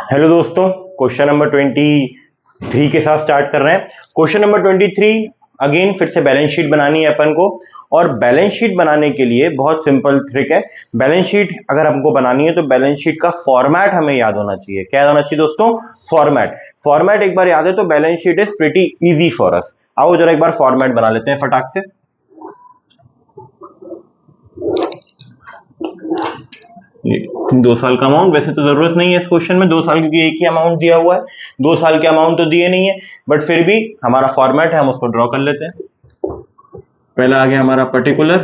Hello दोस्तों, question number 23 के साथ स्टार्ट कर रहे हैं। क्वेश्चन नंबर 23 अगेन फिर से बैलेंस शीट बनानी है अपन को। और बैलेंस शीट बनाने के लिए बहुत सिंपल ट्रिक है। बैलेंस शीट अगर हमको बनानी है तो बैलेंस शीट का फॉर्मेट हमें याद होना चाहिए। क्या याद होना चाहिए दोस्तों? फॉर्मेट एक बार याद है तो balance sheet is pretty easy for us. आओ जरा एक बार फॉर्मेट बना लेते हैं फटाक से। दो साल का अमाउंट, वैसे तो जरूरत नहीं है इस क्वेश्चन में, 2 साल क्योंकि एक ही अमाउंट दिया हुआ है। 2 साल के अमाउंट तो दिए नहीं है, बट फिर भी हमारा फॉर्मेट है, हम उसको ड्रॉ कर लेते हैं। पहला आ गया हमारा पर्टिकुलर,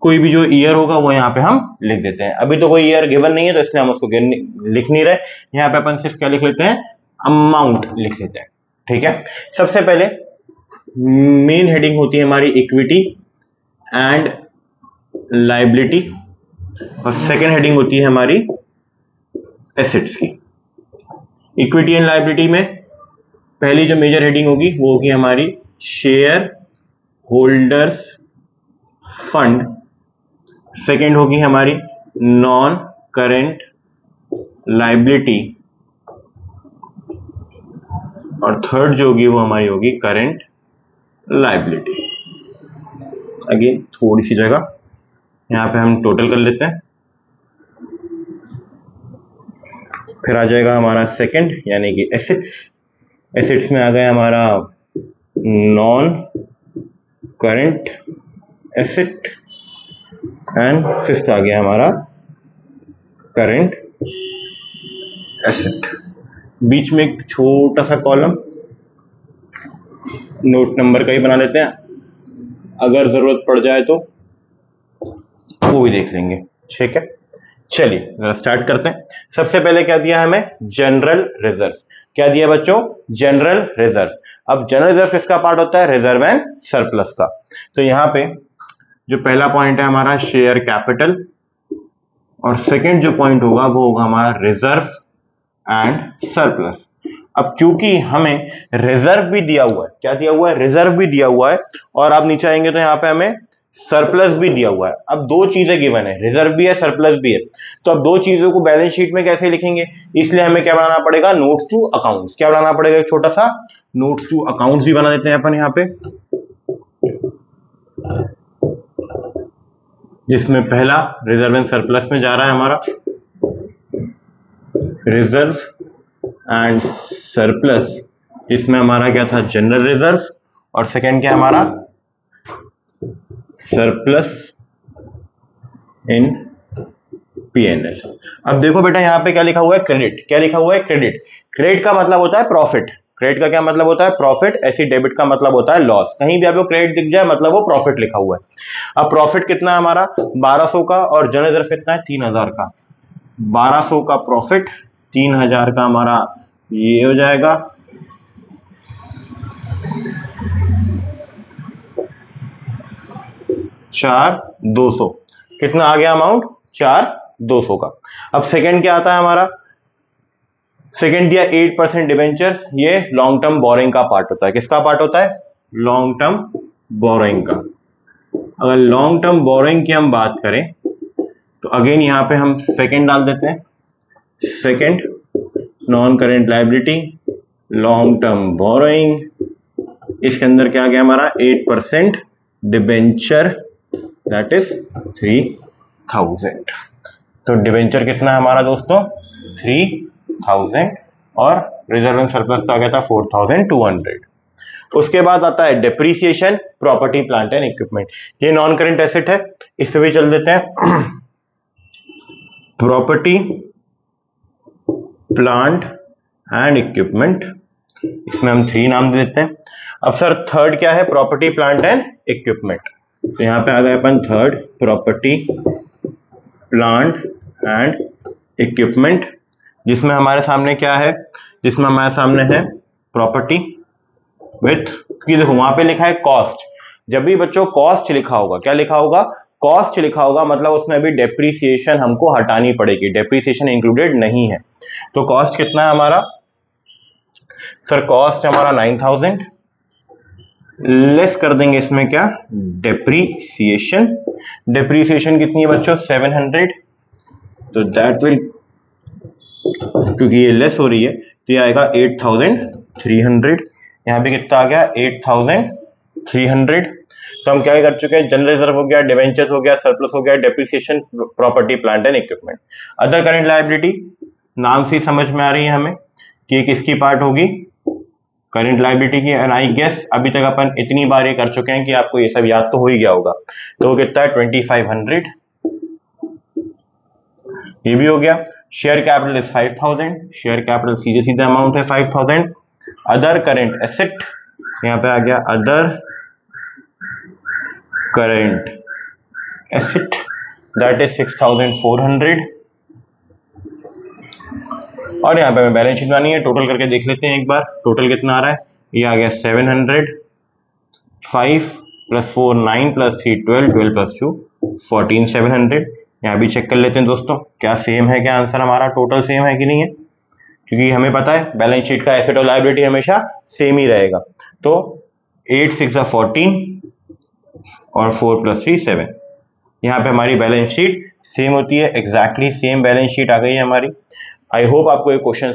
कोई भी जो ईयर होगा वो यहाँ पे हम लिख देते हैं। अभी तो कोई ईयर गिवन नहीं है तो इसलिए हम उसको लिख नहीं रहे। यहाँ पे अपन सिर्फ क्या लिख लेते हैं? अमाउंट लिख लेते हैं। ठीक है, सबसे पहले मेन हेडिंग होती है हमारी इक्विटी एंड लायबिलिटी, और सेकेंड हेडिंग होती है हमारी एसेट्स की। इक्विटी एंड लायबिलिटी में पहली जो मेजर हेडिंग होगी वो होगी हमारी शेयर होल्डर्स फंड, सेकेंड होगी हमारी नॉन करेंट लायबिलिटी, और थर्ड जो होगी वो हमारी होगी करेंट लायबिलिटी। अगेन थोड़ी सी जगह यहाँ पे हम टोटल कर लेते हैं। फिर आ जाएगा हमारा सेकंड यानी कि एसेट्स। एसेट्स में आ गया हमारा non current asset, and fifth आ गया हमारा करेंट एसेट। बीच में एक छोटा सा कॉलम नोट नंबर का ही बना लेते हैं, अगर जरूरत पड़ जाए तो वो भी देख लेंगे। ठीक है, चलिए जरा स्टार्ट करते हैं। सबसे पहले क्या दिया हमें? General reserve. क्या दिया बच्चों? General reserve. अब जनरल रिजर्व किसका पार्ट होता है? रिजर्व एंड सरप्लस का। तो यहां पे जो पहला पॉइंट है हमारा शेयर कैपिटल, और सेकंड जो पॉइंट होगा वो होगा हमारा रिजर्व एंड सरप्लस। अब क्योंकि हमें रिजर्व भी दिया हुआ है, क्या दिया हुआ है? रिजर्व भी दिया हुआ है, और आप नीचे आएंगे तो यहाँ पे हमें सरप्लस भी दिया हुआ है। अब दो चीजें गिवन है, रिजर्व भी है सरप्लस भी है, तो अब दो चीजों को बैलेंस शीट में कैसे लिखेंगे? इसलिए हमें क्या बनाना पड़ेगा? Notes to accounts. क्या बनाना पड़ेगा? एक छोटा सा नोट्स टू अकाउंट्स भी बना देते हैं अपन यहाँ पे, जिसमें पहला रिजर्व एंड सरप्लस में जा रहा है हमारा रिजर्व एंड सरप्लस, जिसमें हमारा क्या था? जनरल रिजर्व, और सेकेंड क्या हमारा? सरप्लस इन पीएनएल। अब देखो बेटा यहाँ पे क्या लिखा हुआ है? क्रेडिट। क्या लिखा हुआ है? क्रेडिट। क्रेडिट का मतलब होता है प्रॉफिट। क्रेडिट का क्या मतलब होता है? प्रॉफिट। ऐसी डेबिट का मतलब होता है लॉस। कहीं भी आपको क्रेडिट दिख जाए मतलब वो प्रॉफिट लिखा हुआ है। अब प्रॉफिट कितना है हमारा? 1200 का, और जनरल रिजर्व कितना है? 3000 का। 1200 का प्रॉफिट, 3000 का हमारा ये हो जाएगा। चार 200। कितना आ गया अमाउंट? 4200 का। अब सेकंड क्या आता है हमारा? सेकंड दिया 8% डिवेंचर्स। ये लॉन्ग टर्म बोरोइंग का पार्ट होता है। किसका पार्ट होता है? लॉन्ग टर्म बोरोइंग का। अगर लॉन्ग टर्म बोरोइंग की हम बात करें तो अगेन यहां पे हम सेकंड डाल देते हैं। Second non current liability, long term borrowing, इसके अंदर क्या आ गया हमारा? 8% डिवेंचर, दैट इज 3000। तो डिवेंचर कितना है हमारा दोस्तों? 3000, और रिजर्व एंड सरप्लस तो आ गया था 4200। उसके बाद आता है depreciation, property plant and equipment. ये नॉन करेंट एसेट है, इस पे भी चल देते हैं। प्रॉपर्टी प्लांट एंड इक्विपमेंट, इसमें हम 3 नाम दे देते हैं। अब सर थर्ड क्या है? Property plant and equipment. तो यहां पे आ गए अपन third, property plant and equipment, जिसमें हमारे सामने क्या है? जिसमें हमारे सामने है प्रॉपर्टी विथ, क्योंकि देखो वहां पे लिखा है कॉस्ट। जब भी बच्चों कॉस्ट लिखा होगा, क्या लिखा होगा? कॉस्ट लिखा होगा, मतलब उसमें अभी डेप्रीसिएशन हमको हटानी पड़ेगी, डेप्रीसिएशन इंक्लूडेड नहीं है। तो कॉस्ट कितना है हमारा? सर कॉस्ट है हमारा 9000, लेस कर देंगे इसमें क्या? डेप्रीसिएशन। डेप्रीसिएशन कितनी है बच्चों? 700, तो दैट विल क्योंकि ये लेस हो रही है तो ये आएगा 8,300। यहाँ पे कितना आ गया 8,300। तो हम क्या कर चुके हैं, जनरल रिजर्व हो गया, डिवेंचर्स हो गया, सरप्लस हो गया, depreciation, property plant and equipment. Other current liability नाम से ही समझ में आ रही है हमें कि ये किसकी पार्ट होगी, करंट लायबिलिटी की। एंड आई गेस अभी तक अपन इतनी बार ये कर चुके हैं कि आपको ये सब याद तो हो ही गया होगा। तो कितना है 2,500, ये भी हो गया। Share capital is 5,000, share capital सीधे सीधे अमाउंट है 5,000। अदर करेंट एसेट, यहाँ पे आ गया other current asset, that is 6,400। और यहाँ पे हमें बैलेंस शीट बनानी है, टोटल करके देख लेते हैं एक बार, टोटल कितना आ रहा है। ये आ गया 700, 5 + 4 9 + 3 12, 12 + 2 14, 700। यहाँ भी चेक कर लेते हैं दोस्तों क्या सेम है, क्या आंसर हमारा टोटल सेम है कि नहीं है, क्योंकि हमें पता है बैलेंस शीट का एसेट और लायबिलिटी हमेशा सेम ही रहेगा। तो 8 6 14 और 4 + 3 7। यहाँ पे हमारी बैलेंस शीट सेम होती है, एग्जैक्टली सेम बैलेंस शीट आ गई है हमारी। आई होप आपको ये क्वेश्चन